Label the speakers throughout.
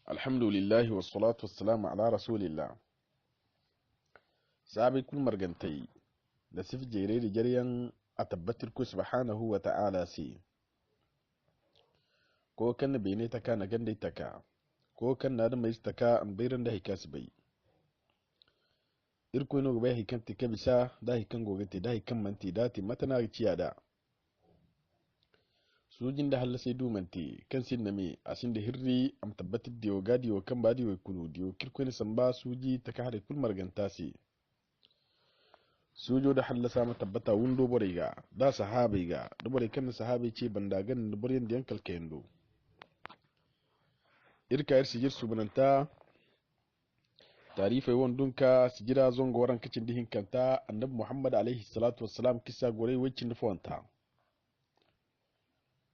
Speaker 1: Alhamdulillahi wassalatu wassalamu ala rasulillah. Sabi kul margantai da sif jere da jaryan a tabbatar ku subhanahu wa ta'ala si ko kan na bene taka na ganda taka ko kan na da mai taka an bayran da hikas bai irko no bai hikan tika bisa da hikan gogate da hikan manti da ti matana ciya da sujin da halla sai dumanti kan sin na me asin da hirri am tabbatar da yoga diyo kan ba diyo kulu diyo kirko ne samba suji ta ka hada kul marganta si sujo da halla sama tabbata wundo bore ga da sahabai ga da bore kan sahabai ce banda gan da bore da yankal kayendo irka yar sijir subnanta tarifai wondunka sijira zongo waran kacin dihin kanta annabi muhammad alaihi salatu wassalam kisa gore wacin nufawanta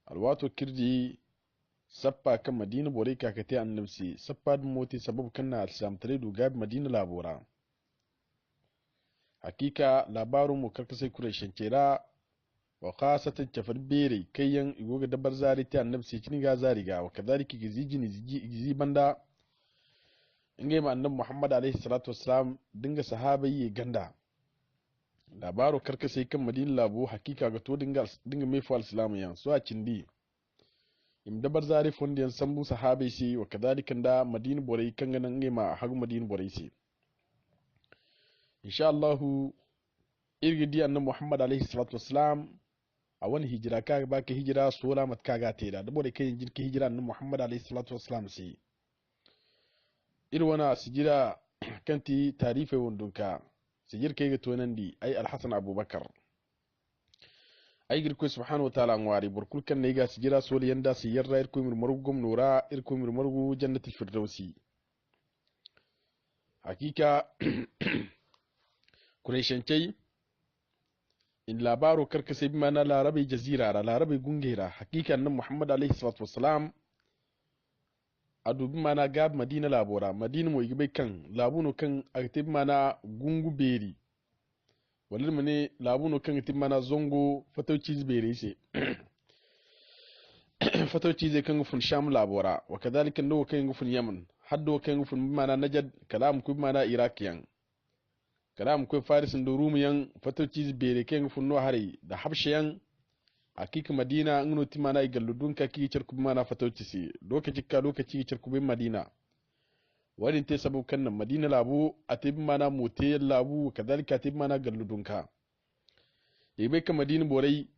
Speaker 1: alwato kirji sappa kan madina bore kakate annabsi sappa dum moti sabab kanna alislam tare duga madina labora hakika labarun mu karkasai kureshen kera wa khasatan chafar bere kayan igoga dabar zari ta annabsi kin ga zariga wa kadhalika gizi banda inge ma annabi muhammad alaihi salatu wassalam dinga sahabai ganda labaro karkasai kan madina labo hakika ga to dinga mai fa alislamu yan so a cindi im dabar zari fondiyan sambu sahabai si wa kadhalika da madina borai kan ganan inge ma har madina borai si insha Allah irgidi annabi muhammad alaihi salatu wassalam a wani hijira ka ba ka hijira sola mat kaga teda da borai kai jirki hijira annabi muhammad alaihi salatu wassalam si irwana sijira kanti tarife wondunka sijir kai ga tonandi ai alhasan abubakar ai girko subhanahu wa ta'ala ngwari burkul kan ne ga sijira soli yanda si yarra irko mirmaru gumnura irko mirmaru jannatul firdausi hakika kureshancai in labaro karkasai bi mana larabai jazira ra larabai gungera hakika nan muhammad alaihi salatu wassalam a dubi mana gab madina labora madina mo igibai kan labuno kan aktibi mana gungu beri walil mane labuno kan aktibi mana zongo fatauci beri se fatauci zai kan gufun sham labora wa kadhalika ndo kan gufun yaman haddo kan gufun mana najad kalam ku mana irakiyan kalam ku faris ndo rumiyan fatauci beri kan gufun no hari da habshiyan hakika madina ngono timana igalludun ka kiki cerku mana fatauci si lokaci cerku bin madina wadin te sabu kan madina labu atib mana mote labu kadalika atib mana galludun ka ibe ka madina borai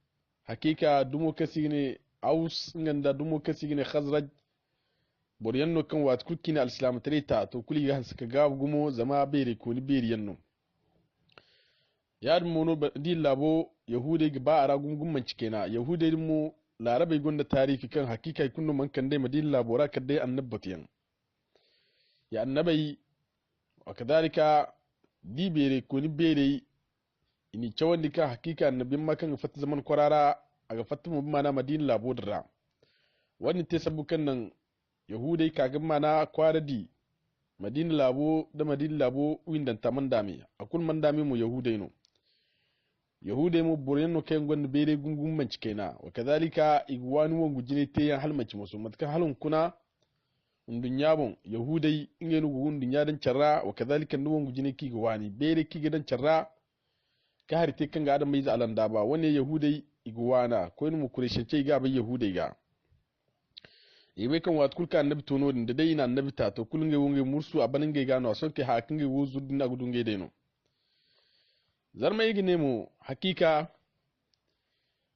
Speaker 1: hakika dumo kasine aus nganda dumo kasine khazraj boryanno kan wat kukina alislam treta to kuli ga suka ga gumo zama bere ko ni bere yanno yadin mono di labo yahudai ga ba a ragungun mancike na yahudai mu larabai gonda tarifi kan hakika kunnu man kan dai madin labora kan dai annabatiyan ya annabai wa kadalika di bere ko ni bere ini cawandi ka hakika annabin makan fatta zaman kwarara aga fatta mu mana madin labodra wani te sabukan nan yahudai kaga mana kwaradi madin labo da madin labo windan taman dame akul man dame mu yahudai no yahude mu boreno ken gon bere gungun manci kaina wa kadhalika igwani won gujine te yan halmaci musu matka halun kuna undunya bon yahudai ingenu gugun dunya dan charra wa kadhalika nuwon gujine ki gwani bere ki gidan charra ka harite kan ga adam mai zalan da ba wani yahudai igwana ko mu kureshance ga bai yahudai ga ibe kan wat kulka annabi tono da dai ina annabi ta to kulunge wonge mursu abanin ga gano son ke hakinge wuzu dinna gudunge deno zarma yigi nemo hakika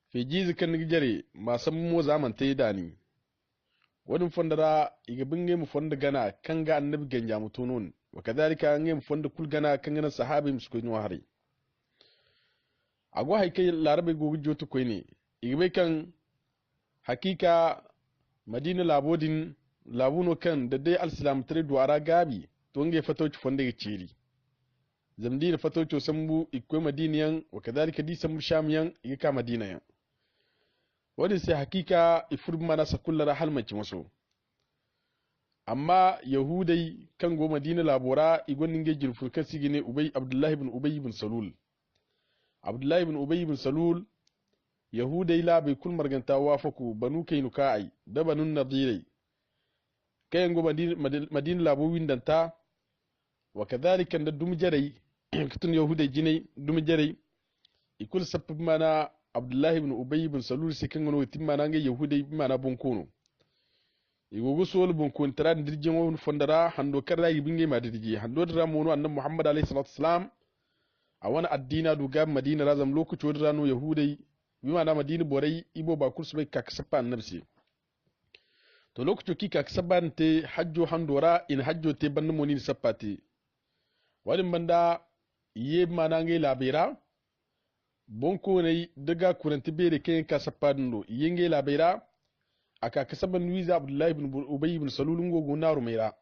Speaker 1: fi jizi kan nigijare masan mo zaman ta yi dani wani fondara iga binge mu fonda gana kan ga annabi ganja mutunun wa kadhalika an mu fonda kul gana kan gana sahabi musko ni wahari agwa haikai larabe gogu jotu koy ne iga bai kan hakika madina labodin labuno kan da dai alislam tare duwara gabi to nge fatoci fonda ga ciri zamdina fatocho sambu ikwe madiniyan wa kadhalika di sambu shamiyan yika madinayan wadi sai hakika ifur mana sakullara halmaci maso amma yahudai kan go madina labora igonin ge jirfur kasi gine abdullahi ibn salul abdullahi ibn ubay ibn salul yahudai la bai kul marganta wafaku banu kainukai da banun nadirai kayan go madina labo windanta wa kadhalika da dum jarai kutun yahuda jinai dum jarai ikul sabab mana abdullah ibn ubay ibn salul sikan ngono timmana ngai yahuda mana bonkono igogo sol bonkon tara dirjin won fondara hando karra yibinge ma dirji hando dara mono annabi muhammad alayhi salatu wassalam a wani addina duga madina razam lokaci wadda rano yahudai bi mana madina borai ibo ba kursu bai kaka sabba annabsi to lokaci ki kaka sabba te hajjo handora in hajjo te banna moni sappati wadin banda ye mana ngai labira bonko ne daga kuranti bere kayan ka sabba dindo yenge labira aka kasaban wiza abdullahi ibn ubay ibn salul ngogo naru meira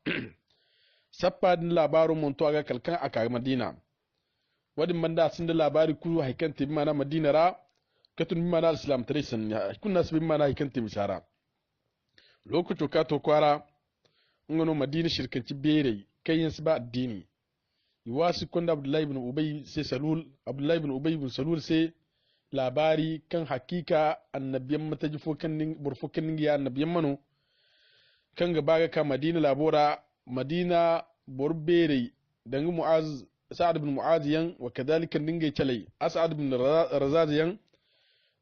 Speaker 1: sabba din labaro monto aga kalkan aka madina wadin banda sun da labari kuru haikan te mana madina ra katun mana islam tresan ya kunna su mana haikan te misara lokaci ka to kwara ngono madina shirkanci bere kayan su ba addini iwasi konda abdullahi ibn ubay sai salul abdullahi ibn ubay ibn salul sai labari kan hakika annabiyan matajifo kan burfo kan ya annabiyan mano kan gaba ga madina labora madina borbere dangu muaz sa'ad ibn mu'adh yan wa kadhalika dinga chalai as'ad ibn razaz yan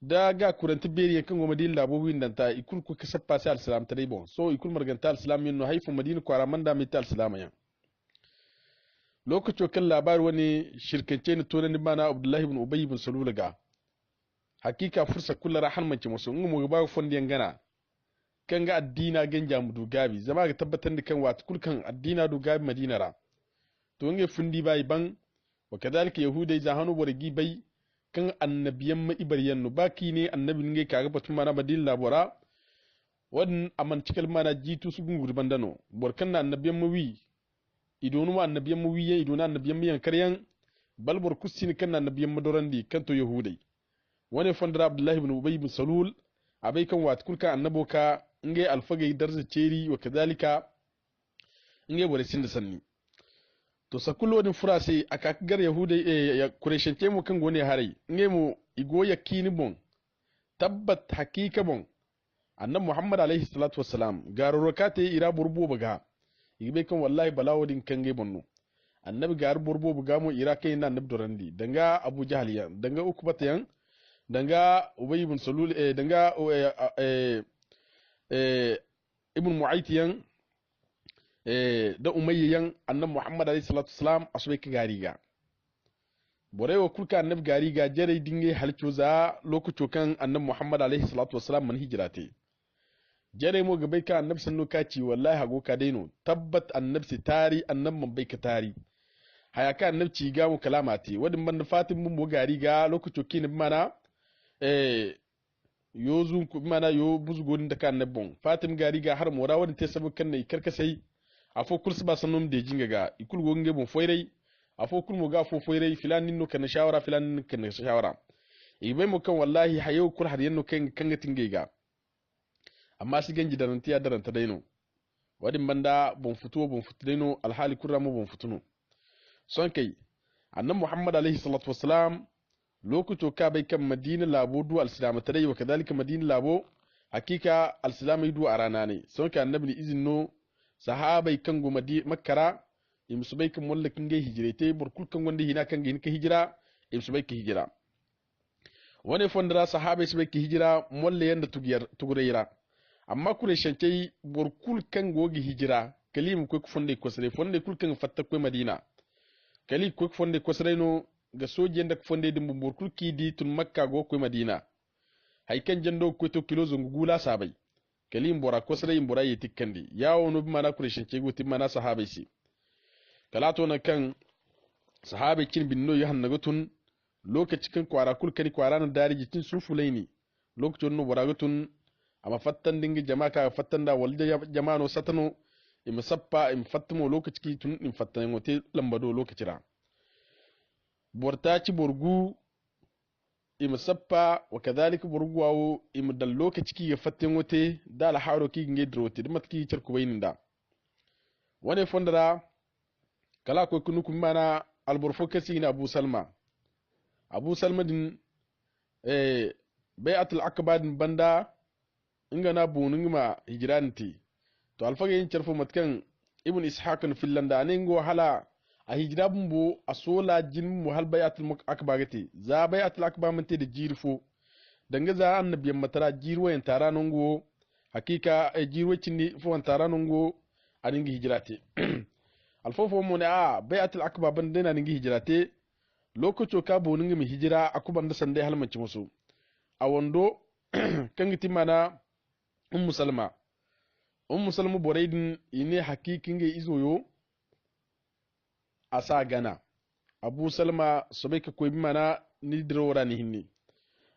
Speaker 1: da ga kuranti beri kan go madina labo windan ta ikul ku kasappa sai al-islam tare bon so ikul marganta al-islam yin no haifu madina ko aramanda mai ta al-islam yan lokacin kan labar wani shirkance ne to ne mana abdullahi ibn ubay ibn salul ga hakika fursa kullu rahan manci musu mu ba fondiyan gana kan ga addina ganja mu dugabi zama ga tabbatar da kan wat kulkan addina dugabi madina ra to nge fundi bai ban wa kadalika yahudai za hanu borgi bai kan annabiyan ma ibariyan no baki ne annabi nge kaga batun mana badin labora wadin aman cikal mana jitu su gungur bandano borkan na annabiyan ma wi idonu ma annabiyan ma wi idonu annabiyan ma yankaryan balbor kusin kan annabiyan ma dorandi kan to yahudai wani fandara abdullahi ibn ubay ibn salul abai kan wat kulka annaboka nge alfagai darza ceri wa kadalika nge bore sin da sanni to sakullo din furase aka gar yahudai ya kureshance mu kan gone harai nge mu igo yakini bon tabbat hakika bon annabi muhammad alaihi salatu wassalam garorokate ira burbo baga igbe kan wallahi balawodin kan nge bonno annabi gar burbo baga mu ira kai na annabi dorandi danga abu jahal ya danga ukbata yan danga ubay ibn salul danga ibn mu'aytiyan da umayyan annabi muhammad alayhi salatu wasalam asbe ka gariga bore wa kulka annabi gariga jare dinge halco za lokaco kan annabi muhammad alayhi salatu wasalam man hijrate jare mo gabai ka annabi sanno kaci wallahi hago ka daino tabbat annabi si tari annabi man bai ka tari hayaka annabi ci ga mu kalamati wadin ban fatin mun mo gariga lokaco kin mana yo zun ku mana yo buzgodin da kan bon fatim gariga har mora wadin te sabu kan ne karkasai afo kursu ba sanum de jinga ga ikul gonge bon foirai afo kul mo ga fo foirai filan ninno kan shawara filan ninno kan shawara ibai mo kan wallahi hayo kul har yanno kan ga tinge ga amma si ganji darantiya daranta daino wadin banda bon futu daino alhali kurra mo bon futuno son kai annabi muhammad alaihi salatu wassalam lokaco ka bai kan madina labo du al-islam tare wa kadalika madina labo hakika al-islam du a rana ne son ka annabi izinno sahabai kan go makkara imsu bai kan wallakin ga hijirete burkul kan wanda hina kan ga hijira imsu bai ka hijira wani fondara sahabai su bai ka hijira molle yanda tugurayra amma kure shance burkul kan go ga hijira kalim ko fonde ko sare fonde kul kan fatta ko madina kali ko fonde ko sare no ga sojen da fonde din bumbur kulki di tun makka go ko madina haikan jando ko to kilo zungu gula sabai kalim bora ko sare bora yi tikkandi yawo no mana kureshin ce gutin mana sahabai si kalato na kan sahabai kin binno ya hanna gutun lokaci kan kwara kulkani kwara na dari jitin sufulaini lokacin no bora gutun amma fattan dingi jama'a ka fattan da walda jama'a no satano im sappa im fattamo lokaci tun im fattan wote lambado lokacira bortaci borgu im sappa wa kadhalika borgu wawo im dalloka ciki ga fatten wote da la haro ki nge drote da matki cer ko bayinda wone fondara kala ko kunu kum mana alborfo kasi na abu salma din bai'atul aqaba din banda inga na bunun ma hijranti to alfaga yin charfo matkan ibn ishaq na finlanda ne ngo hala a hijira bumbo a sola jin mu hal bayatul akba gate za bayatul akba mante da jirfo danga za annabiyan matara jirwo yan tara nongo hakika jirwo cinni fo tara nongo aningi hijirate alfofo mo ne a bayatul akba ban dena ningi hijirate lokaco ka boninga mi hijira akuban da sande halmanci musu a wando kan giti mana ummu salma boraidin ine hakikin ga izoyo a sa gana abu salma sobai ka koyi mana ni dirora ni hinni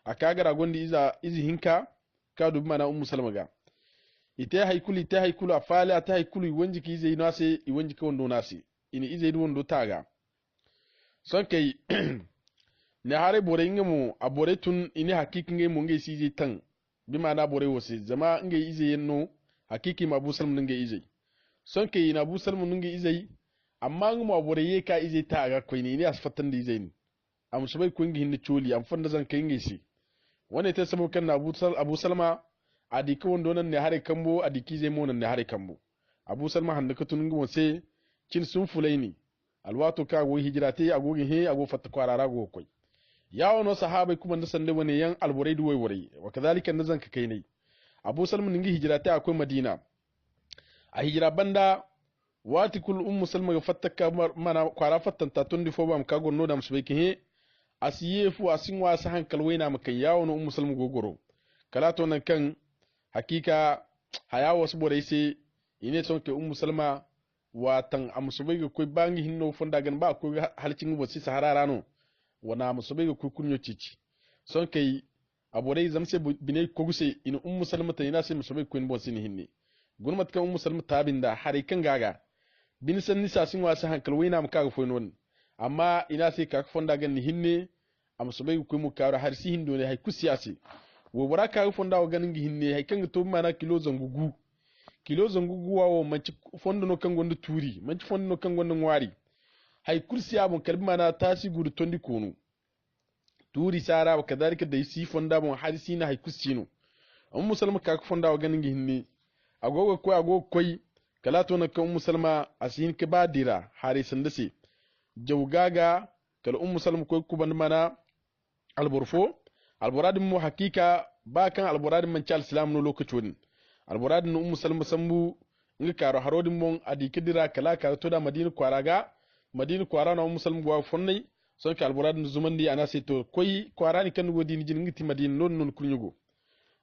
Speaker 1: a kagara gondi izi hinka ka dubi mana ummu salma ga ita haikulu a fali ta haikulu wanji ki izai nase i wanji ka wando nase ini izai wando taga son kai ne hare bore ingemu a bore tun ini hakikin ngai mu ngai sije tan bi mana bore wose zama ngai ize yenno hakiki ma Abu Salman ngai ize son kai na Abu Salman ngai ize amma ngemu a bore ye ka ize ta ga koi ne asfatan da ize ni am subai kun gi hinni choli am fanda zan kai ngai si wani ta sabo kan na Abu Salma adiki wondo nan ne hare kambo adiki zai mo nan ne hare kambo Abu Salma handa ka tun ngi wose kin sun fulaini alwato ka go hijirate agogi he ago fatta kwarara go koi yawo no sahabai kuma da sande wani yan alburai duwai wurai wa kazalika nazan ka kai ne Abu Salman ningi hijirate akwai Madina a hijira banda wati kul ummu Salma ga fatta mana kwara fattan ta tun difo bam ka gonno da musubai ke asiye fu asin wasa hankal waina maka yawo no ummu Salma gogoro kala to nan kan hakika hayawo wasu borai sai ine son ke ummu Salma watan amsubai ga koi bangi hinno fonda gan ba ko halcin wasi sahara no wana musubai ga koi kunyo cici son kai aborai zamse bine koguse ina ummu salma ta ina sai musubai koin bon sin hinni gurmat kan ummu salma tabinda hare kan gaga bin san nisa sin wasa hankal waina maka ga foin amma ina sai ka fonda gan ni hinne amsubai ko mu kawra har si hindo ne hay kusiyasi wo baraka ga fonda wa ganin gi hinne hay kan to mana kilo zangugu wawo manci fondo no kan gonda turi manci fondo no kan gonda ngwari hay kursi abun kalbi mana tasi gudu tondi konu turi sara wa kadalika da si fonda bon har sina hay kusino ummu salma ka fonda wa ganin hinni agogo koi kala to na kan ummu salma asin ke badira hari sandase jawgaga kala ummu salma koi kuban mana alborad mu hakika ba kan alborad man chal islam no lokacin alborad no ummu salma sambu ngi karo harodin mon adi kidira kala ka to da madina kwara na ummu salma gwa fonnai son ka alborad no zumandi ana sai to koyi kwara ni kan godi ni jin ngiti madina non kunyugo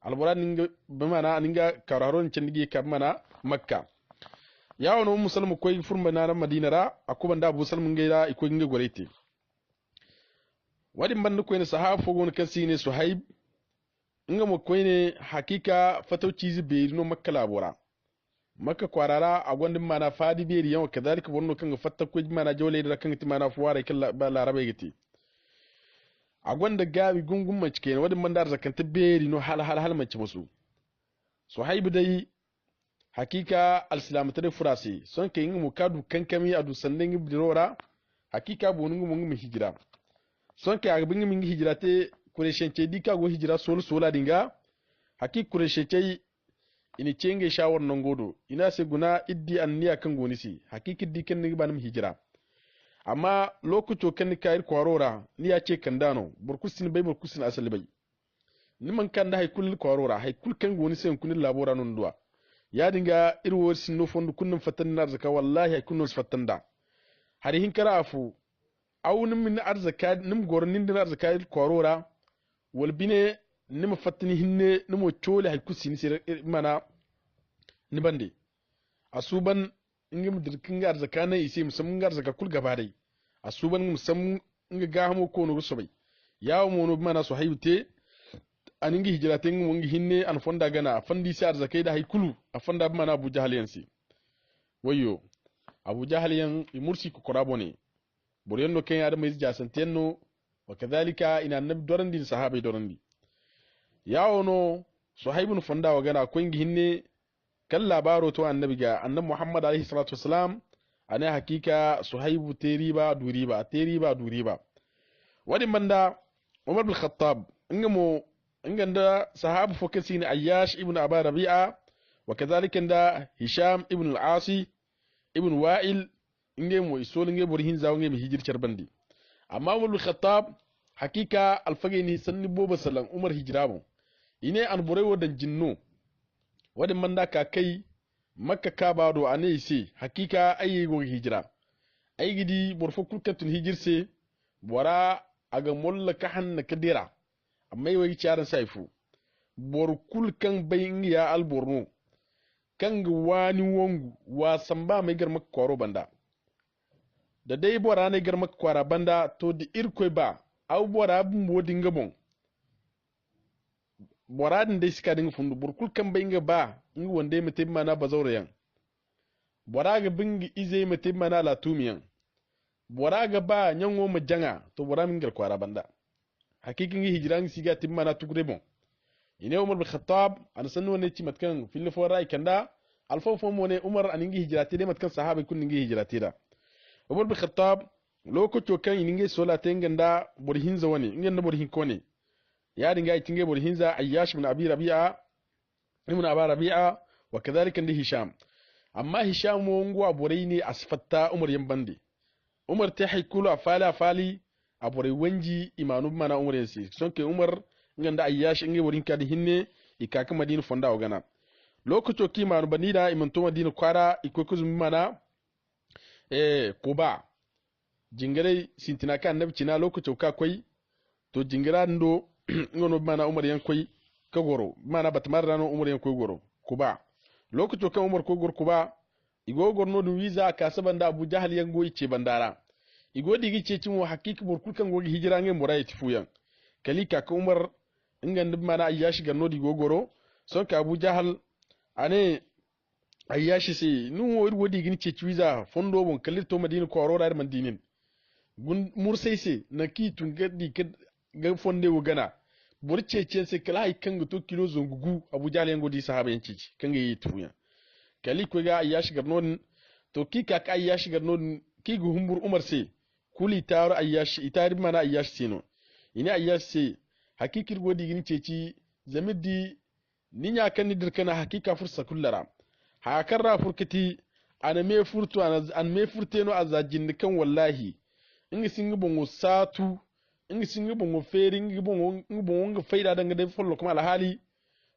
Speaker 1: alborad ninga bamana ninga karo harodin cendigi ka mana makka yawo no ummu salma koyi furma na madina ra akuban da abu salma ngai iko ngi gorete wadin ban ko ne sahafo gon kasi ne suhaib inga mo ko ne hakika fatauci zibe no makka labora makka kwarara a gondin mana fadi beri yawa kadalika wonno kan fatta ko mana jole da kan ti mana fuwara kala ba larabe gati a gonda gawi gungun mace kenan wadin man dar zakanta beri no hal mace musu suhaib dai hakika alislamata da furasi son kai inga mo kadu kankami adu sandan ibdirora hakika bonungu mu hijira son ke agbin min hijira te kureshence dika go hijira sola dinga haki kureshece ini cenge shawar nan godo ina se guna iddi anniya kan gonisi hakiki dikan ni banam hijira amma lokuto kan ni kayir kwarora ni ya ce kandano burkusin asali bai ni man kan da haykul kwarora haykul kan gonisi kun labora non duwa ya dinga irwo sinno fondu kunnum fatan nar zaka wallahi haykun fatan da hari hin kara afu awunin min arzaka nim gornin din arzaka korora walbine nim fatini hinne nimo chole hay kusini sir mana ni bande asuban ingim dirkin arzaka na isi musam arzaka kul gaba dai asuban musam inga gamo ko no rusubai yawo mono mana so hayute aningi hijraten wongi hinne an fonda gana fandi si arzaka da hay kulu afanda mana Abu Jahal yansi wayo Abu Jahal yan imursi ko korabone buryanno ken ya da mai jasantenno wa kadhalika ina nabi dorandi sahabai dorandi yawo no suhaibun fonda wa gana kungi hinne kan labaro to annabi ga annabi Muhammad alaihi salatu wassalam ana hakika suhaibu teriba duriba wadi manda Umar bin Khattab inganda sahabu fokasi ni Ayyash ibn Aba Rabi'a wa kadhalika da Hisham ibn al-Asi ibn Wa'il inge mo isol inge bor hinza inge mi hijir charbandi amma Umar bin Khattab hakika alfage ni sanni boba salan Umar hijramo ine an bore wodan jinno wadin manda ka kai makka ka bado ane ise hakika ayi go hijra ay gidi bor fo kulkatul hijirse bora aga molla ka hanna kadira amma yi charan saifu bor kulkan bayin ya alborno kan wani wongu wa samba mai gar makka kwaro banda da dai bora ne gar makka kwara banda to di irkoi ba au bora bun bodin gabon bora din dai sika dinga fundu bor kulkan bayin ba in wande mutai mana bazaureyan bora ga bingi ize mutai mana latumiyan bora ga ba nyango majanga to bora min gar kwara banda hakikin hijran siga timmana tukure bon ine Umar bin Khattab an sanu ne ci matkan fil fora kanda alfawfo mo ne Umar an ngi hijrati de matkan sahabi kun ngi hijrati da Umar bin Khattab lokaco kan ngi sola tenganda burhin zawani ngi burhin kone ya dinga tinge burhin za Ayyash bin Abi Rabi'a ibn Abi Rabi'a wa kadhalika ndi Hisham amma Hisham mo ngwa buraini asfatta Umar yambandi Umar ta haikulu afali abore wanji imanu mana Umar yansi sonke Umar nganda Ayyash ngi worin kadi hinne ikaka Madina fonda ogana lokaco ki manu banida imanto Madina kwara ikoku mana Quba jingare sintina kan nabi cina lokaco ka koi to jingira ndo ngono mana Umar yan koi ka goro mana batmar rano Umar yan koi goro Quba lokaco kan Umar ko goro Quba igo gorno dum visa ka sabanda Abu Jahal yan goyi ce bandara igo digi ce cin wa hakiki bor kulkan gogi hijira nge moray tifuyan kalika ka Umar ingand mana Ayyash ganno di gogoro son ka Abu Jahal ane Ayyash se nu wodi gini ce visa fondo bon kalir to Madina ko rora man dinin gun mursai se na ki tun gaddi ga fonde wo gana bor ce se kala ay kanga to kilo zongugu Abu Jahal yan godi sahaba yan cici kanga yi tifuyan kali ko ga Ayyash ganno to ki ka Ayyash ganno ki gu humbur Umar se kuli taro Ayyash itari mana Ayyash sino ina Ayyash se hakikir godi gini ceci zamiddi ninya kan ni dirkana hakika fursa kullara hakarra furkati ana me furtu an me furteno azajin kan wallahi ingi singi bongo satu ingi singi bongo feri ingi bongo faida danga de follo kuma alhali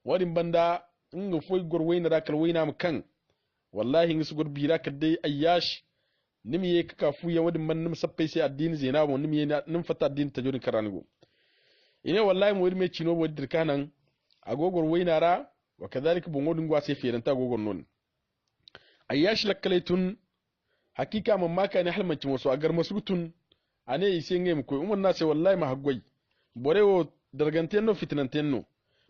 Speaker 1: wadin banda ingi foy gorwayna da kalwayna mu kan wallahi ingi sugor bira kadai Ayyash nimi ye kaka fuya wadin ban nim sappay sai addini zainabo nimi ye nim fata addini tajorin karanigo ine wallahi mo irme chino bo dirkanan agogor wainara wa kadhalika bongo dungwa sai feranta agogor non Ayyash lakkalaytun hakika mamma ka ne halmanci wasu agar masutun ane ise ngem ko umman na sai wallahi ma haggoi borewo dargantenno fitnantenno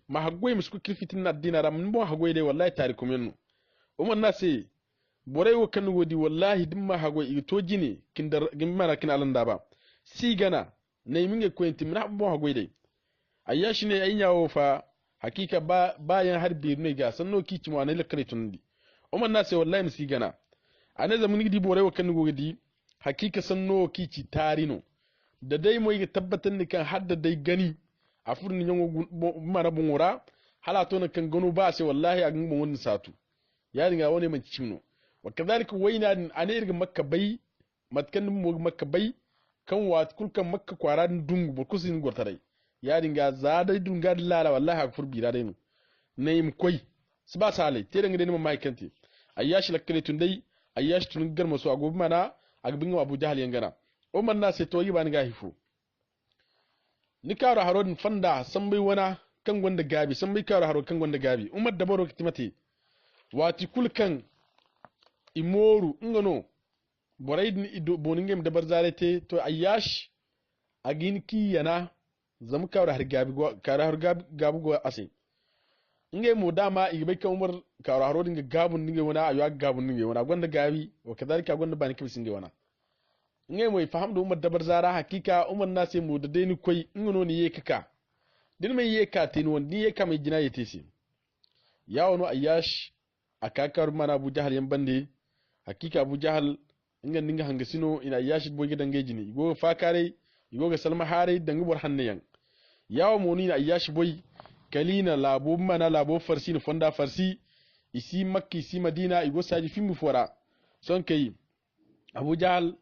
Speaker 1: ma haggoi musku kirfitin addina ram bo haggoi dai wallahi tarikum yanno umman na sai borewo kan wodi wallahi dimma haggoi to jini kindar gimmana kin alanda ba si gana ne minge ko enti mina bo haggoi dai Ayyash ne ayyawo fa hakika bayan harbi ne ga sanno kici mu anai lakkalaytun di umman na sai wallahi musi gana ane zamani gidi borewo kan godi hakika sanno kici tarino da dai moy ga tabbatan ni kan hadda dai gani a furni nyongo mana bungura halato na kan gano ba sai wallahi a gungun wannan satu ya dinga wani man cimno wa kadhalika waina ane irga makka bai matkan mu makka bai kan wa kulkan makka kwara dungu burkusin gortarai ya dinga zada dunga dillala wallahi a furbi da dai no nayim koi siba sale te dinga dai mai kanti Ayyash lakkale tun dai Ayyash tun garma su agobi mana agbin Abu Jahal yangana umman na sai to yi ban ga hifu ni karo harodin fanda san bai wana kan gonda gabi san bai karo haro kan gonda gabi umar da baro kitimate wati kulkan imoru ngano boraid ni ido boningem da barzarete to Ayyash agin ki yana zam karo har gabi go ase inge mo dama ibe kan umar karo harodin ga gabun ninge wana ayo gabun ninge wana gonda gabi wa kadalika gonda bani kibsin ge wana inge mo faham do umar dabar zara hakika umar na sai mu da dai ni koi ngono ni ye kaka din mai ye ka tin won ni ye ka mai jina yete si ya wono Ayyash akakar mana Abu Jahal yan bande hakika Abu Jahal inga ninga hangasino ina Ayyash boy gidan gejini go fakare go ga Salma hare dangi bor hanne yan yawo mo ni Ayyash boy kalina labo mana labo farsi ni fonda farsi isi makki isi madina igo saji fimu fora son kai abu jahal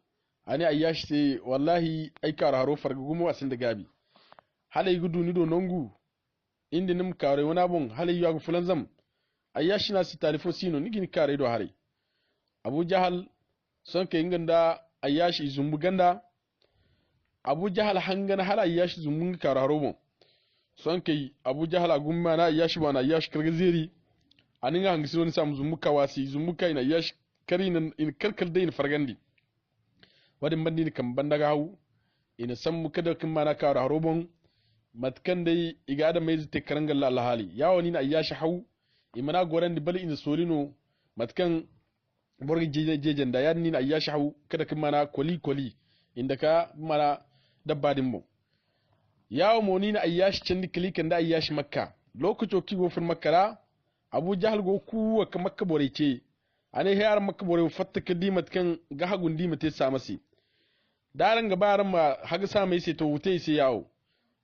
Speaker 1: ani ayyash se wallahi ay kara haro farga gumo asin da gabi halay gudu ni do nongu indi nim kare wana bon halay yagu fulan zam ayyash na si talifo sino nigini kare do hare abu jahal son kai nganda ayyash izumbu ganda abu jahal hangana hala ayyash zumbun kara haro bon son kai abu jahal agumma na ayyash bana ayyash kargazeri aninga hangisi woni sam zumbuka wasi zumbuka ina ayyash karinan in kalkal dai fargandi wadin bandi kan bandaga hawu ina sammu kada kin mana kara harobon matkan dai iga da mai zite karangal la hali yawo ni na ayyashi hawu imana goran di bal ina solino matkan borgi jejen da yan ni na ayyashi hawu kada kin mana koli inda ka mana dabbadin mu yawo mo ni na ayyashi candi klikan da ayyashi makka lokaco kigo fur makkara abu jahal go kuwa ka makka bore ce ane hayar makka bore fatta kadimat kan ga hagun dimate samasi daran ga baran ma haga sa mai sai to wutai sai yawo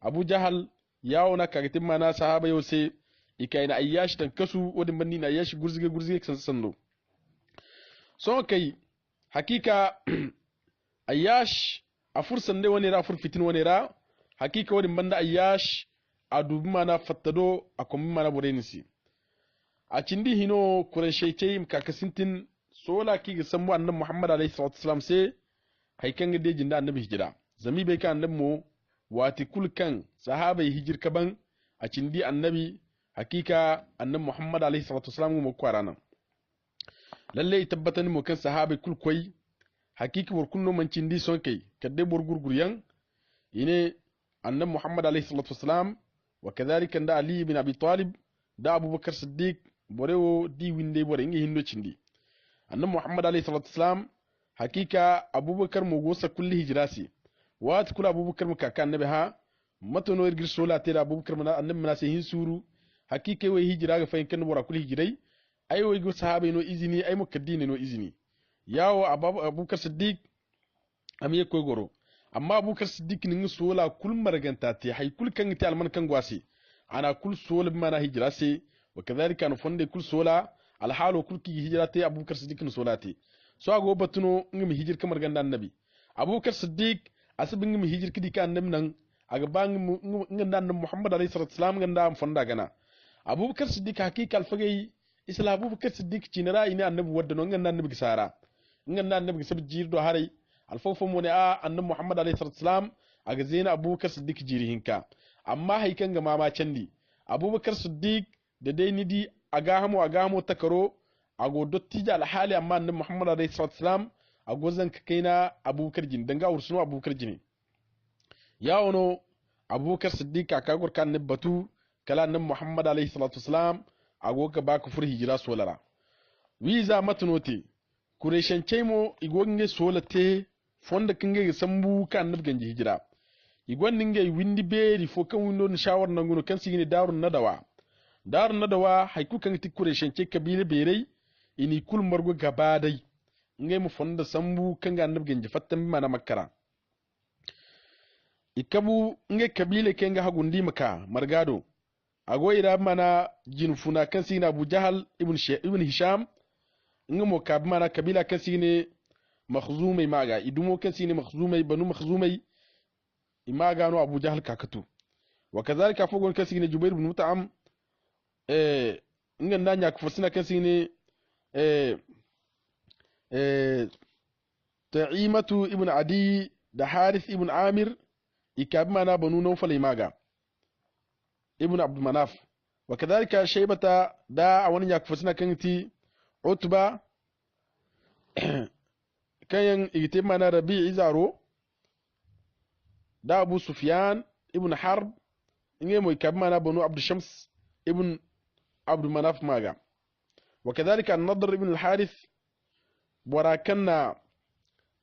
Speaker 1: abu jahal yawo na kagatin mana sahaba yau sai ikai na ayyashi tan kasu wadin bandi na ayyashi gurzige san sanno so kai hakika ayyash a fursan dai wani ra furfitin wani ra hakika wadin banda ayyash a dubi mana fattado a kuma mana burenisi a cindi hino kureshece kakasintin sola ki ga sammu annabi Muhammad alaihi salatu wasalam sai haikan ga dejin da annabi hijira zami bai kan annabi mu wati kulkan sahabai hijir kaban a cindi annabi hakika annabi Muhammad alaihi salatu wasalam mu kwarana lalle tabbatan mu kan sahabai kulkoi hakika bor kunno man cindi son kai kadde bor gurguryan ine annabi Muhammad alaihi salatu wasalam wa kadhalika da Ali ibn Abi Talib da Abubakar Siddiq borewo di winde bore ngi hindo cindi annabi Muhammad alayhi salatu wasalam hakika Abubakar mo gosa kulli hijrasi wat kula Abubakar mu kaka annabi ha matono irgir sola te da Abubakar mana annabi mana sai hin suru hakika wai hijira ga fayin kan bora kulli hijirai ai wai go sahabe no izini ai mukaddini no izini yawo Abubakar Siddiq amiye koy goro amma Abubakar Siddiq nin sola kul marganta te hay kul kan ti alman kan gwasi ana kul sola mana hijrasi وكذلك أنا فندي كل سولا الحال كل كي هجرتي أبو بكر الصديق نسولاتي سو أقول بتنو إنهم هجر كمر جند النبي أبو بكر الصديق أسب إنهم هجر كدي كان نمنن أجبان إننا محمد عليه الصلاة والسلام جند فندا جنا أبو بكر الصديق حقيقة الفقي إسلا أبو بكر الصديق جنرا إني النبي ودنو إننا النبي كسارة إننا النبي كسب جير دو هاري الفوف مني أن محمد عليه الصلاة والسلام أجزين أبو بكر الصديق جيرهنكا أما هي كان جماعة چندي أبو بكر الصديق da dai ni di agahamo takaro ago dottija alhali amma annabi Muhammad alayhi salatu wasalam ago zan kaina Abubakar jin danga ursuno Abubakar jini ya wono Abubakar Siddiq aka gor kan batu kala annabi Muhammad alayhi salatu wasalam ago ka ba ku fur hijira solara wiza matnote kureshan chemo igonge solate fonda kinge sambu kan annabi ganje hijira igonninge windi beri fo kan windo ni shawar nanguno kan sigini darun nadawa darun nadawa haiku kan tikure shanke kabile berei ini kul margo gabadai ngai mu fonda sambu kan ga annabi ganje fattan mana makara ikabu ngai kabile kenga hagundi maka margado agoira mana jinfuna kan sina Abu Jahal ibn Hisham ngamo kab mana kabila kan sine makhzumai maga idumo kan sine makhzumai banu makhzumai imaga no Abu Jahal kakatu wakadhalika fogon kan sine Jubair ibn Mut'am ngan nanya kufasina kan sine Ta'imatu ibn Adi da Harith ibn Amir ikab mana banu Nawfal imaga ibn Abd Manaf wakadhalika Shaybata da awani yakufasina kan ti Utba kayan igite mana Rabi'i zaro da Abu Sufyan ibn Harb ingemo ikab mana banu Abd Shams ibn عبد مناف ماغا وكذلك النضر ابن الحارث وراكنا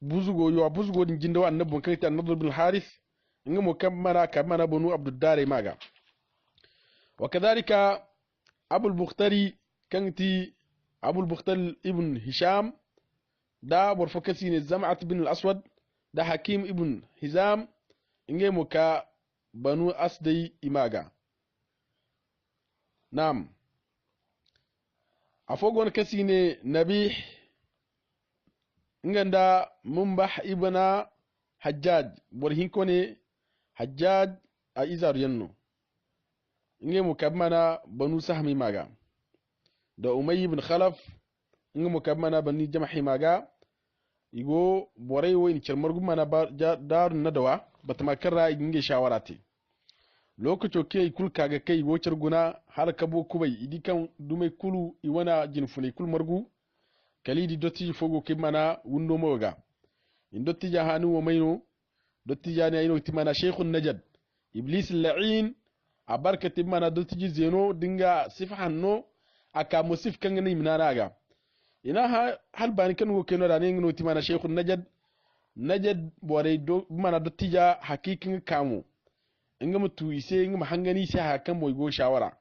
Speaker 1: بوزغو يو بوزغو دين جندو النبي كانت النضر ابن الحارث انغمو كمنا بنو عبد الدار ماغا وكذلك ابو البختري كانت ابو البختري ابن هشام دا برفكسين الزمعة بن الاسود دا حكيم ابن هزام انغمو بنو اسدي ماغا نعم afogon kasine nabi nganda mumbah ibna hajjaj bor hinkone hajjaj a izaru yanno nge mu kabmana banu sahmi maga da umay ibn khalaf nge mu kabmana bani jamahi maga igo borai wo in cermar gumana darun nadawa batama karra nge shawarate lokaco ke kul kaga kai wo cerguna har kabo kubai idikan dume kulu iwana jinfune kul margu kalidi dotti fogo kimana wundo moga in dotti jahanu wa mayno dotti jani ayno timana shaykhun najad iblis la'in abarka timana dotti zeno dinga sifhanno aka musif kan ni minanaga ina hal bani kan go keno da ne no timana shaykhun najad bore do mana dotti ja hakikin kamo inga mutu ise inga mahangani sai hakan boy go shawara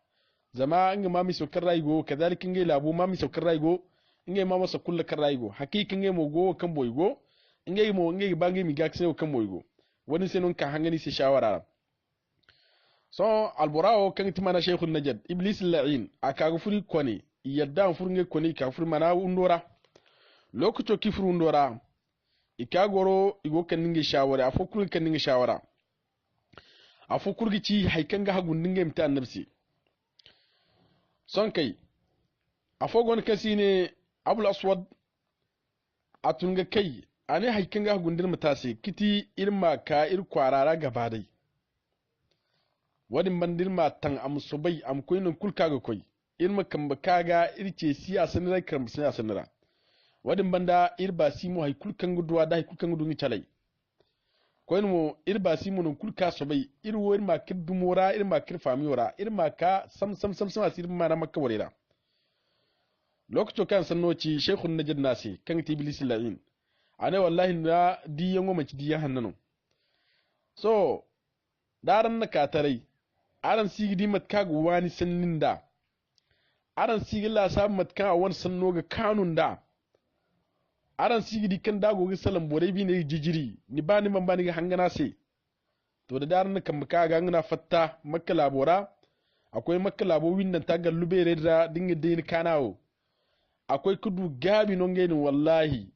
Speaker 1: zama inga mami sokar raygo kadalika inga labo mami sokar raygo inga mama sa kullu kar raygo hakika inga mo go kan boy go inga bangi mi gakse kan boy go wani sai non ka hangani sai shawara so alborao kan timana shaykhun najad iblis la'in aka gufuri kone yadda furunge kone ka fur mana undora lokaco kifru undora ikagoro igo kan ninge shawara afokul kan ninge shawara afo kurgici haikan ga hagun dinga imta annabsi son kai afo gon kasi ne abul aswad atunga kai ane haikan ga hagun din mutase kiti irma ka ir kwarara gaba dai wadin bandir ma tan am subai am koinin kulka ga koi irma kan bakaga irce siyasa ne kan siyasa ne wadin banda irba simo haikul kan guduwa da haikul kan gudun chalai koyin mo irba si mun kulka sobai irwo irma kir dumora irma kir famiora irma ka sam asir ma na makka warera lokacin kan sannoci shaykhun najid nasi kan tiblis la'in ane wallahi na diyan go maci diyan hannano so daran na katarai aran sigidi matka go wani sannin da aran sigilla sa matka wan sanno ga kanun da aran sigidi kan dago gi salam bore bi ne jijiri ni bani man bani ga hangana se to da daran kan muka ga ngana fatta makka labora akwai makka labo windan ta gallube re da dinga dai kanawo akwai kudu gabi non ngai wallahi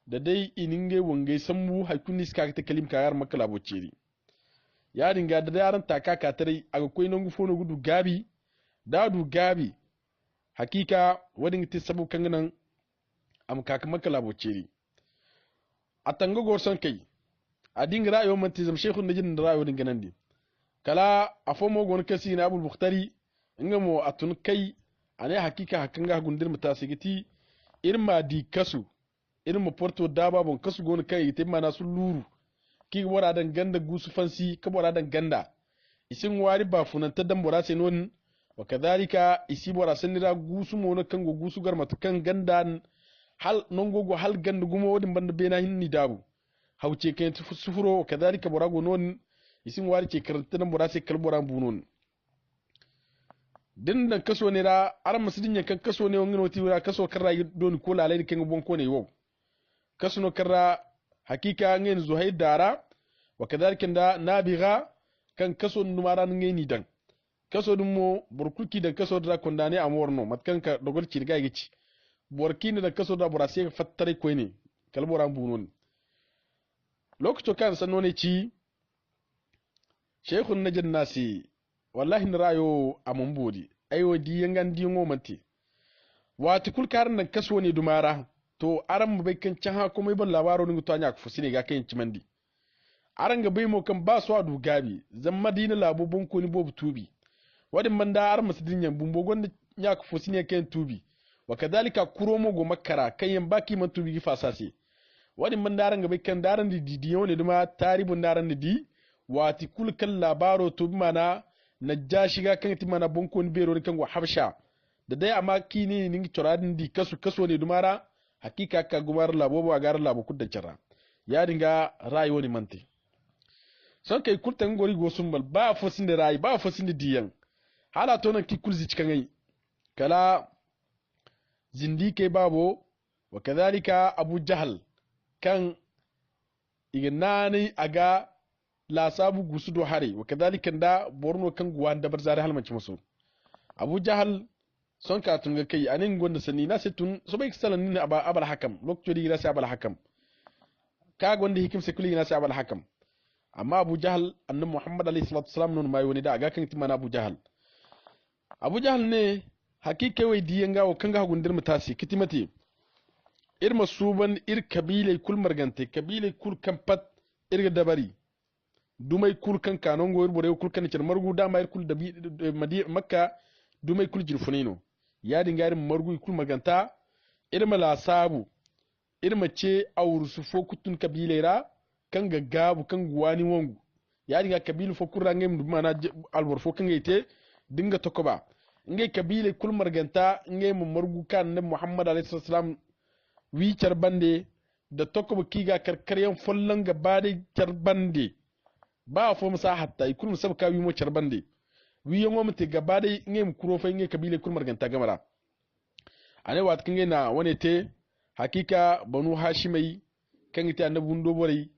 Speaker 1: da dai ininge wonge sammu haikuni ska ta kalim ka yar makka labo ciri ya dinga da daran taka ka tare akwai non gufo no gudu gabi dadu gabi hakika wadin ti sabu kan nan am kaka maka laboceri a tanga gorson kai a dinga ra'ayo mantizam shaykhun najin da ra'ayo dinga nan di kala a fomo gon kasi na abul bukhtari inga mo atun kai ane hakika hakan ga gundir mata sigiti irma di kasu irma porto daba bon kasu gon kai te mana su luru ki wara dan ganda gusu fansi ka wara dan ganda isin wari ba funanta dan bora sai non wa kadhalika isi bora sanira gusu mo na kan go gusu garmata kan gandan hal nongogo hal gandu gumo wadin banda bena hinni dabu hauce kan sufuro kadhalika borago non isin wari ce karanta nan borase kalboran bunon din dan kaso ne ra aran masudin yankan kaso ne wongin wati wira kaso karra don ko lalai kan bon ko ne wo kaso no karra hakika ngin zuhair dara wa kadhalika da nabiga kan kaso numara ngeni dan kaso dum mo burkuki dan kaso da kondane amorno matkan ka dogol ci riga gici borkini da kaso da borase fattare ko ne kalboran bunon lokacin kan sanno ne ci shaykhun najin nasi wallahi ni rayo amun bodi ayo di yangan di ngomanti wati kul karan nan kaso ne dumara to aran mu bai kan can ha kuma ban labaro ni to anya ku fusine ga kan cimandi aran ga bai mo kan ba su adu gabi zan madina labubun ko ni bobu tubi wadin man da aran masdin yan bumbo gonda nya ku fusine kan tubi wa kadhalika kuromo go makara kan yan baki man tubi gi fasase wadin man da aran ga bai kan daran di diyo ne duma taribun daran di wati kul kan labaro to mana na ja shiga kan ti mana bonkon bero kan wa habsha da dai amma kini ning toradin di kaso ne dumara hakika ka gumar labo ba gar labo kudda cara ya dinga rayuwa ne mante son kai kultan gori go sumbal ba fosin da rayi ba fosin da diyan hala to nan ki kulzi cikan ai kala zindike babo wa kadhalika abu jahal kan ignani aga la sabu gusu do hare wa kadhalika da borno kan guwan da barzare halmanci musu abu jahal son ka tunga kai anin gonda sani na sai tun so bai salan ni abal hakam lokacin da gira sai abal hakam ka gonda hikim sai kulli na sai abal hakam amma Abu Jahal annabi Muhammad alaihi salatu wasalam non mai woni da aga kan timana Abu Jahal ne hakika wai diyan gawo kan ga gundir mutasi kitimati masuban kabile kul margante kabile kul kampat dabari dumai kul kan kanon goyir bore kul kan cer margu da mai kul dabi makka dumai kul jirfunino ya dinga margu kul maganta la sabu ce awursu fo kutun kabile ra kan gaggabu kan guwani wangu ya dinga kabilu fo kurra ngem mana albor fo kan yete dinga tokoba nge kabile kul marganta nge margu kan na Muhammad alaihi salam wi bande da tokoba kiga karkaryan follan gaba da bande ba fo musa hatta ikul musabka wi mo bande wi yango mate gaba da nge mkuro fa nge kabile kul marganta gamara ane wat kinge na wane te hakika banu hashimai kan ita annabi hundo bore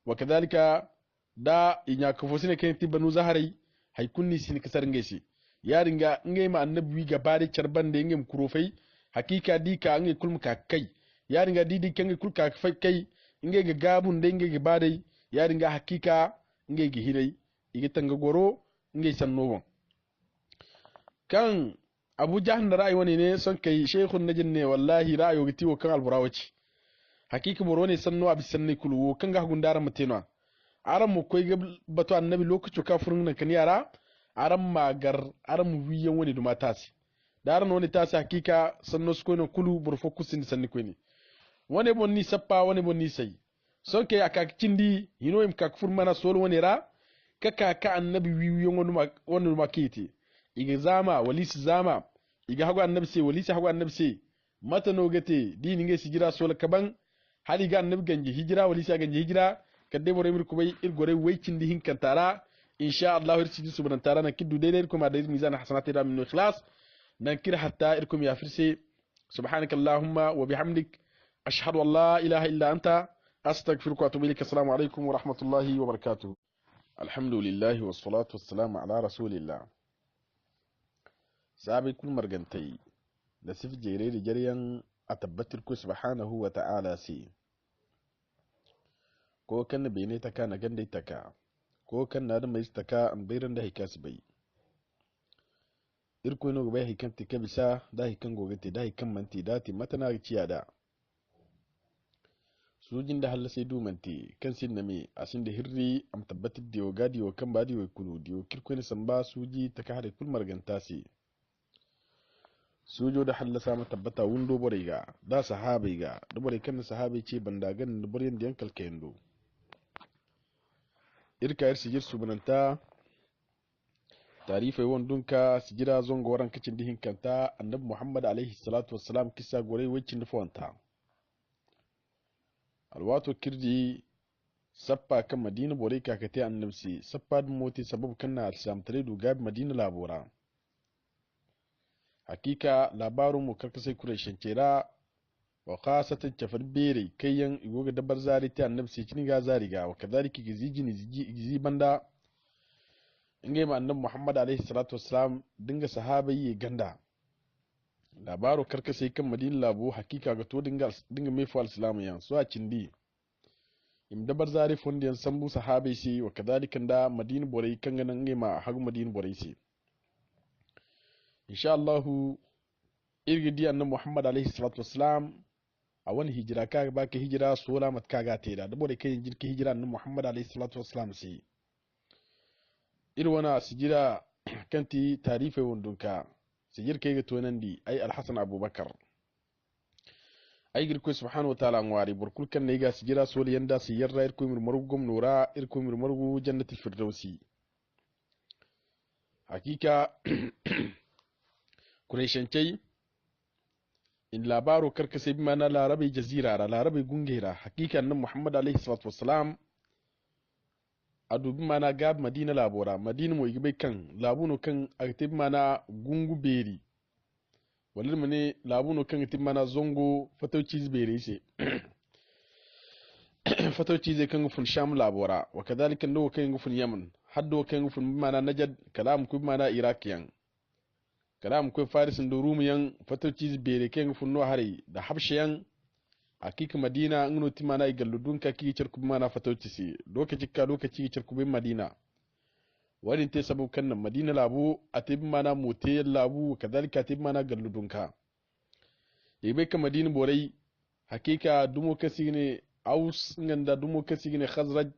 Speaker 1: wa kadhalika da inya kafosine kan ti banu zaharai hay kunni sin kasar ngesi ya ringa nge ma annabi gaba da charbande nge mkuro fa hakika dika nge kulmu ka kai ya ringa didi kan kul ka kai nge ga gabun de nge gaba da ya ringa hakika nge gi hirai igi tanga goro nge sanno kan Abu Jahl da ra'ayi wani ne son kai sheikhun najin ne wallahi ra'ayi giti wo kan alburawaci hakika boro ne sanno abi sanne kulu wo kan ga gundara mutena aran mu koy bato annabi lokacin kafirin nan kan yara aran magar aran mu wiyan wani duma tasi daran wani tasi hakika sanno su koy kulu burfo kusin sanni koy ne wani bonni sappa wani bonni sai son kai aka cindi hino im ka kufur mana solo wani ra kaka ka annabi wiyan wani duma kiti iga zama walisi zama iga hagu annabi sai walisi hagu annabi sai mata no gate dini nge sigira sola kaban hali ga annabi ganje hijira walisi ganje hijira kadde bore mir kubai irgore waikin di hinkan tara insha Allah irsi subhanan tara na kiddu dai irkum da mizan hasanati da min ikhlas nan kir hatta irkum ya firsi subhanakallahumma wa bihamdik ashhadu an la ilaha illa anta astaghfiruka wa atubu ilaik. Assalamu alaikum wa rahmatullahi wa barakatuh. Alhamdulillah wassalatu wassalamu ala rasulillah. sabai kul margantai da sif jere da jaryan a tabbatar ku subhanahu wa ta'ala si ko kan na bene ta kana ganda ta ka ko kan na da mai ta ka an bayran da hika su bai irko no bai hikan ti ka bisa da hikan gogate da hikan manti da ti mata na ciya da sujin da halla sai du manti kan sin na me asin da hirri am tabbatar da yoga diyo kan ba diyo kulu diyo kirko ne san ba suji ta ka hada kul marganta si sujo da hallasa tabbata wundo bore ga da sahabai ga da bore kan sahabai ce banda gan da bore da yankal kayendo irka yar sigir subunanta tarifai wondunka sigira zongo waran kacin dihin kanta annabi Muhammad alaihi salatu wassalam kisa gore wacin da fawanta alwato kirji sappa kan madina bore kakate annabsi sappa da moti sabab kanna al-islam tare du gabi madina labora hakika labarun mu karkasai kureshen kera wa khasatan chafar bere kayan igoga dabar zari ta annabi sai kin ga zari ga wa kadalika gizi banda inge ma annabi Muhammad alaihi salatu wassalam dinga sahabai ganda labaru karkasai kan madina labo hakika ga to dinga mai fa al-islamu yan so a cindi im dabar zari fondiyan sambu sahabai sai wa kadalika da madina borai kan ganan inge ma hagu madina borai sai insha Allahu irgidi annabi Muhammad alaihi salatu wassalam a wani hijira ka ba ka hijira sola mat kaga teda da bore kai jirki hijira annabi Muhammad alaihi salatu wassalam sai irwana sijira kanti tarife wondunka sijir kai ga tonan di ai al-Hasan Abubakar ai girko subhanahu wa ta'ala ngwari burkul kan ne ga sijira soli yanda su yarra irko mirmarugum nura irko mirmarugu jannatul firdausi hakika kureshancai in labaro karkasai bi mana larabai jazira ra larabai gungera hakika nan Muhammad alaihi salatu wassalam a dubi mana gab madina labora madina mo igibai kan labuno kan aktibi mana gungu beri walil mane labuno kan aktibi mana zongo fatauci beri se fatauci zai kan gufun sham labora wa kadhalika ndo kan gufun yaman haddo kan gufun mana najad kalam ku mana irakiyan kada mu koy faris ndo rumiyan fatauci bere ken funno hari da habshiyan hakika madina ngono timana igalludun ka ki cerku mana fatauci si lokaci cerku bin madina wani te sabu kan madina labu atib mana mote labu kadalika atib mana galludun ka ibe ka madina borai hakika dumo kasigine aus nganda dumo kasigine khazraj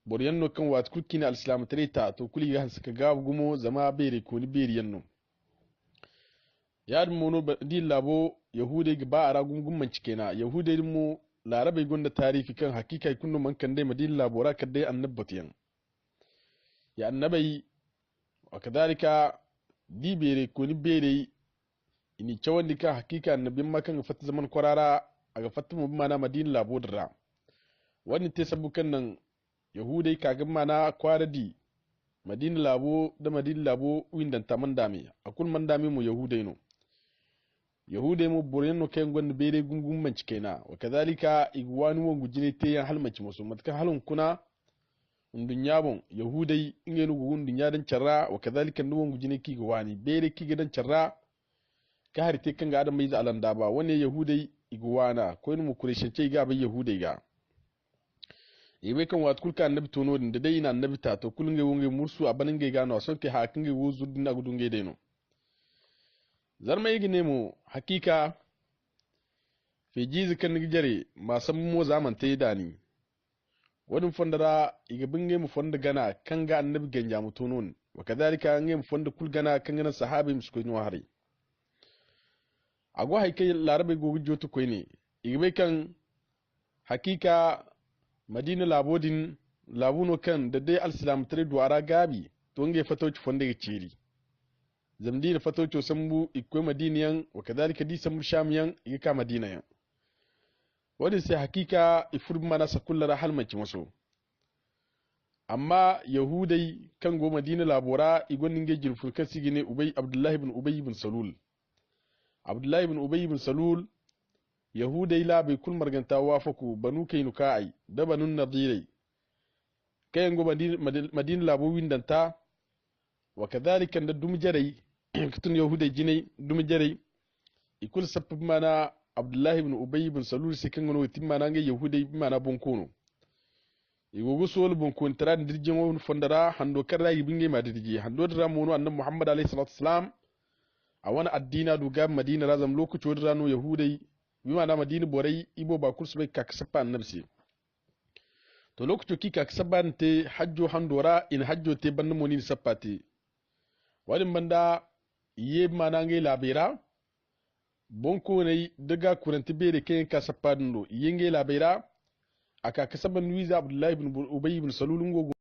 Speaker 1: boryanno kan wat kulkina alislam treta to kuli ga suka ga gumo zama bere ko ni bere yanno yad mono di labo yahude ga ba ara gungun cikena yahude mu larabai gonda tarihi kan hakika kunno man kan dai madina labora kan dai annabatiyan ya annabai wa kadalika di bere ko ni bere ini cawandi ka hakika annabin makan fatta zaman kwarara aga fatta mu mana madina labodra wani te sabukan nan yahudai kagin mana kwaradi madina labo windan ta mandami akul mandami mu yahudai no yahudai mu burin no kayan gwanda bere gungun mancikena wa kadhalika igwani wongu jine te yan halmaci musu matkan halun kuna undunya bon yahudai ingenu gugun dunya dan charra wa kadhalika no wongu jine ki gwani bere ki gidan charra ka harite kan ga adam mai zalanda ba wani yahudai igwana ko mu kureshance ga bai yahudai ga ibe kan wat kulka annabi tono da dai ina annabi ta to kulun ga wonge mursu abanin ga gano son ke hakin ga wuzu din agudun ga dai no zarma yigi nemo hakika fi jizi kan nigjare masan mo zaman ta dani wadin fondara iga binge mu fonda gana kan ga annabi ganja mu tonon wa kadhalika nge mu fonda kul gana kan gana sahabi musko ni wahari agwa haike larabe gogu jotu koy ne iga kan hakika madina labodin labuno kan da dai alislam tare duwara gabi to nge fatauci fonda ga ciri zamdina fatauci sambu ikwai madiniyan wa kadhalika di sambu shamiyan ka madinayan wadin sai hakika ifur mana sakullara halmanci maso amma yahudai kan go madina labora igonin ge jirfur kasi gine abdullahi ibn ubay ibn salul yahudai la bai kul marganta wafaku banu kainuka ai da banun nadirai kayan go madina labo windanta wa kadhalika da dum jarai kutun yahudai jinai dum jarai ikul sabab mana abdullahi ibn ubay ibn salul sikan gono timana ga yahudai mana bonkono igogo sol bonkon tran dirjin won fondara hando karra yibinge ma dirji hando dira mono annabi muhammad alayhi salatu wassalam a wani addina du ga madina razam lokaci wadda rano yahudai bima madina borai ibo ba kursu bai kakasabba annabsi to lokaci ki kakasabba te hajjo handora in hajjo te banna moni sappate wadin banda iye mana ngai labira bonko ne daga kuranti bere kayan kasabba ndo iye ngai labira aka kasaban wiza abdullahi ibn ubay ibn salul ngo